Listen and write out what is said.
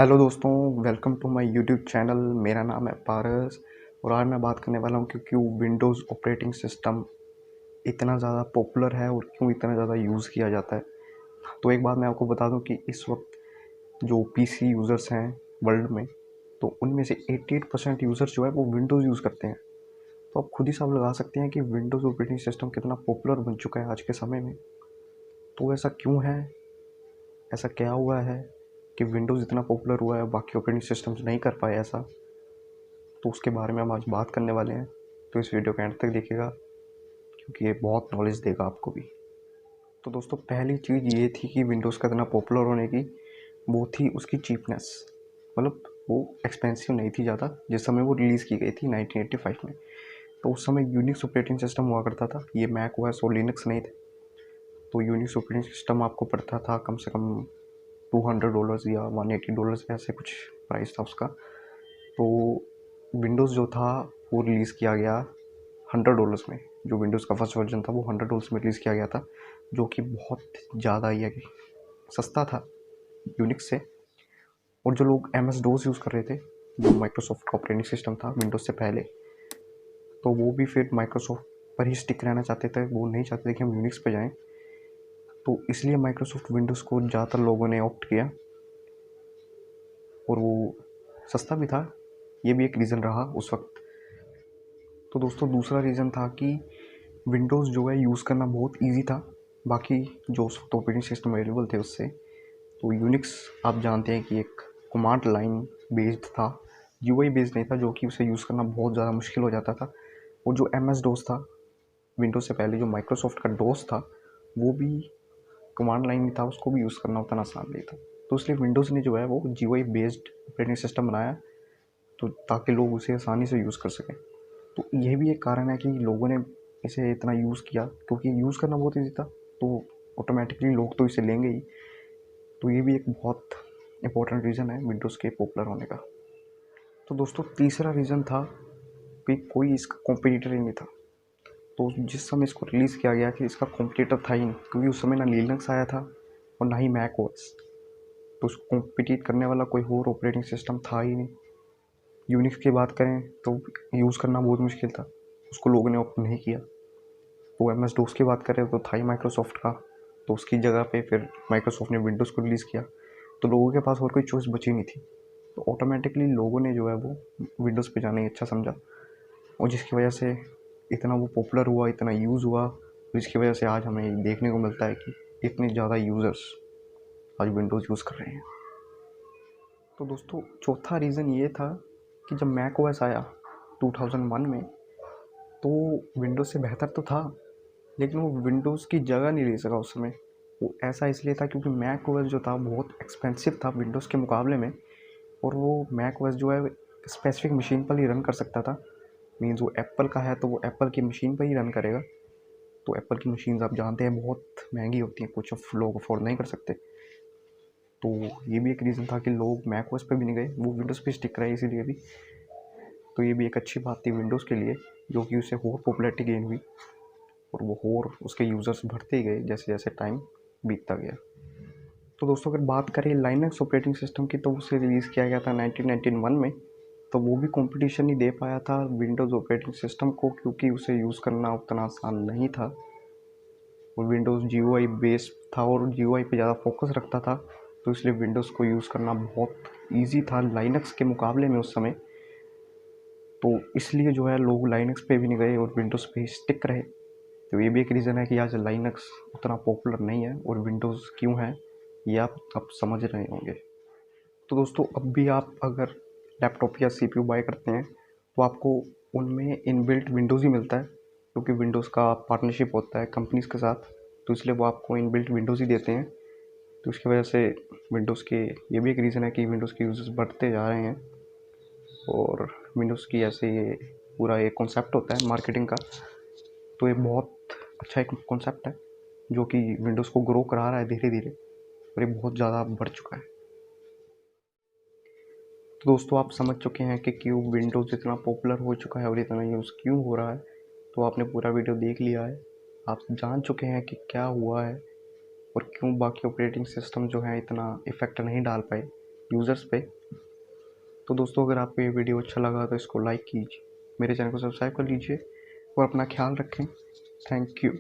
Hello दोस्तों, welcome to my YouTube channel. मेरा नाम है पारस और आज मैं बात करने वाला हूँ कि क्यों विंडोज़ ऑपरेटिंग सिस्टम इतना ज़्यादा पॉपुलर है और क्यों इतना ज़्यादा यूज़ किया जाता है। तो एक बात मैं आपको बता दूँ कि इस वक्त जो पीसी यूज़र्स हैं वर्ल्ड में, तो उनमें से 88% यूज़र्स जो है वो विंडोज़ यूज़ करते हैं। तो आप खुद ही हिसाब लगा सकते हैं कि विंडोज़ ऑपरेटिंग सिस्टम कितना पॉपुलर बन चुका है आज के समय में। तो ऐसा क्यों है, ऐसा क्या हुआ है कि विंडोज़ इतना पॉपुलर हुआ है, बाकी ऑपरेटिंग सिस्टम्स नहीं कर पाए ऐसा। तो उसके बारे में हम आज बात करने वाले हैं। तो इस वीडियो के एंड तक देखिएगा क्योंकि ये बहुत नॉलेज देगा आपको भी। तो दोस्तों, पहली चीज़ ये थी कि विंडोज़ का इतना पॉपुलर होने की वो थी उसकी चीपनेस। मतलब वो एक्सपेंसिव नहीं थी ज़्यादा। जिस समय वो रिलीज़ की गई थी 1985 में, तो उस समय यूनिक्स ऑपरेटिंग सिस्टम हुआ करता था। ये मैक ओएस और लिनक्स नहीं थे। तो यूनिक्स ऑपरेटिंग सिस्टम आपको पड़ता था कम से कम $200 या $180 ऐसे कुछ प्राइस था उसका। तो विंडोज़ जो था वो रिलीज़ किया गया $100 में। जो विंडोज़ का फर्स्ट वर्जन था वो $100 में रिलीज़ किया गया था, जो कि बहुत ज़्यादा ही सस्ता था यूनिक्स से। और जो लोग एम एस डोस यूज़ कर रहे थे, जो माइक्रोसॉफ्ट का ऑपरेटिंग सिस्टम था विंडोज़ से पहले, तो वो भी फिर माइक्रोसॉफ्ट पर ही स्टिक रहना चाहते थे। वो नहीं चाहते थे कि हम यूनिक्स पे जाएं। तो इसलिए माइक्रोसॉफ्ट विंडोज़ को ज़्यादातर लोगों ने ऑप्ट किया और वो सस्ता भी था। ये भी एक रीज़न रहा उस वक्त। तो दोस्तों, दूसरा रीज़न था कि विंडोज़ जो है यूज़ करना बहुत इजी था बाकी जो उस वक्त ऑपरेटिंग सिस्टम अवेलेबल थे उससे। तो यूनिक्स आप जानते हैं कि एक कमांड लाइन बेस्ड था, यूआई बेस्ड नहीं था, जो कि उसे यूज़ करना बहुत ज़्यादा मुश्किल हो जाता था। और जो एम एस डोस था विंडोज़ से पहले, जो माइक्रोसॉफ्ट का डोस था, वो भी कमांड लाइन ही था, उसको भी यूज़ करना उतना आसान नहीं था। तो इसलिए विंडोज़ ने जो है वो जीयूआई बेस्ड ऑपरेटिंग सिस्टम बनाया, तो ताकि लोग उसे आसानी से यूज़ कर सकें। तो यह भी एक कारण है कि लोगों ने इसे इतना यूज़ किया, क्योंकि यूज़ करना बहुत ईजी था। तो ऑटोमेटिकली लोग तो इसे लेंगे ही। तो ये भी एक बहुत इम्पोर्टेंट रीज़न है विंडोज़ के पॉपुलर होने का। तो दोस्तों, तीसरा रीज़न था कि कोई इसका कॉम्पिटिटर ही नहीं था। तो जिस समय इसको रिलीज़ किया गया कि इसका कॉम्पिटिटर था ही नहीं, क्योंकि उस समय ना लिनक्स आया था और ना ही मैक ओएस। तो उसको कॉम्पिटिट करने वाला कोई और ऑपरेटिंग सिस्टम था ही नहीं। यूनिक्स की बात करें तो यूज़ करना बहुत मुश्किल था, उसको लोगों ने ऑप्ट नहीं किया। तो एम एस डोस की बात करें तो था ही माइक्रोसॉफ्ट का, तो उसकी जगह पे फिर माइक्रोसॉफ्ट ने विंडोज़ को रिलीज़ किया। तो लोगों के पास और कोई चॉइस बची नहीं थी। तो ऑटोमेटिकली लोगों ने जो है वो विंडोज़ पे जाना ही अच्छा समझा, और जिसकी वजह से इतना वो पॉपुलर हुआ, इतना यूज़ हुआ, जिसकी वजह से आज हमें देखने को मिलता है कि इतने ज़्यादा यूज़र्स आज विंडोज़ यूज़ कर रहे हैं। तो दोस्तों, चौथा रीज़न ये था कि जब मैक ओएस आया 2001 में, तो विंडोज़ से बेहतर तो था, लेकिन वो विंडोज़ की जगह नहीं ले सका उस समय। वो ऐसा इसलिए था क्योंकि मैक ओएस जो था बहुत एक्सपेंसिव था विंडोज़ के मुकाबले में। और वो मैक ओएस जो है स्पेसिफिक मशीन पर ही रन कर सकता था। मीन्स वो एप्पल का है तो वो एप्पल की मशीन पर ही रन करेगा। तो एप्पल की मशीन्स आप जानते हैं बहुत महंगी होती हैं, कुछ लोग अफोर्ड नहीं कर सकते। तो ये भी एक रीज़न था कि लोग मैक ओएस पे भी नहीं गए, वो विंडोज़ पे स्टिक रहे इसीलिए भी। तो ये भी एक अच्छी बात थी विंडोज़ के लिए, जो कि उसे और पॉपुलैरिटी गेन हुई और वो और उसके यूज़र्स बढ़ते ही गए जैसे जैसे टाइम बीतता गया। तो दोस्तों, अगर बात करें लाइनक्स ऑपरेटिंग सिस्टम की, तो उसे रिलीज़ किया गया था 1991 में। तो वो भी कंपटीशन ही दे पाया था विंडोज़ ऑपरेटिंग सिस्टम को, क्योंकि उसे यूज़ करना उतना आसान नहीं था। और विंडोज़ जीयूआई बेस्ड था और जीयूआई पे ज़्यादा फोकस रखता था, तो इसलिए विंडोज़ को यूज़ करना बहुत ईजी था लाइनक्स के मुकाबले में उस समय। तो इसलिए जो है लोग लाइनक्स पे भी नहीं गए और विंडोज़ पे ही स्टिक रहे। तो ये भी एक रीज़न है कि आज लाइनक्स उतना पॉपुलर नहीं है और विंडोज़ क्यों है, ये आप समझ रहे होंगे। तो दोस्तों, अब भी आप अगर लैपटॉप या सीपीयू बाय करते हैं तो आपको उनमें इनबिल्ट विंडोज़ ही मिलता है, क्योंकि विंडोज़ का पार्टनरशिप होता है कंपनीज़ के साथ। तो इसलिए वो आपको इनबिल्ट विंडोज़ ही देते हैं। तो इसकी वजह से विंडोज़ के ये भी एक रीज़न है कि विंडोज़ के यूज़र्स बढ़ते जा रहे हैं। और विंडोज़ की ऐसे ये पूरा एक कॉन्सेप्ट होता है मार्केटिंग का, तो ये बहुत अच्छा एक कॉन्सेप्ट है जो कि विंडोज़ को ग्रो करा रहा है धीरे धीरे, और ये बहुत ज़्यादा बढ़ चुका है। तो दोस्तों, आप समझ चुके हैं कि क्यों विंडोज़ इतना पॉपुलर हो चुका है और इतना यूज़ क्यों हो रहा है। तो आपने पूरा वीडियो देख लिया है, आप जान चुके हैं कि क्या हुआ है और क्यों बाकी ऑपरेटिंग सिस्टम जो है इतना इफ़ेक्ट नहीं डाल पाए। यूज़र्स पे। तो दोस्तों अगर आपको ये वीडियो अच्छा लगा तो इसको लाइक कीजिए, मेरे चैनल को सब्सक्राइब कर लीजिए और अपना ख्याल रखें। Thank you.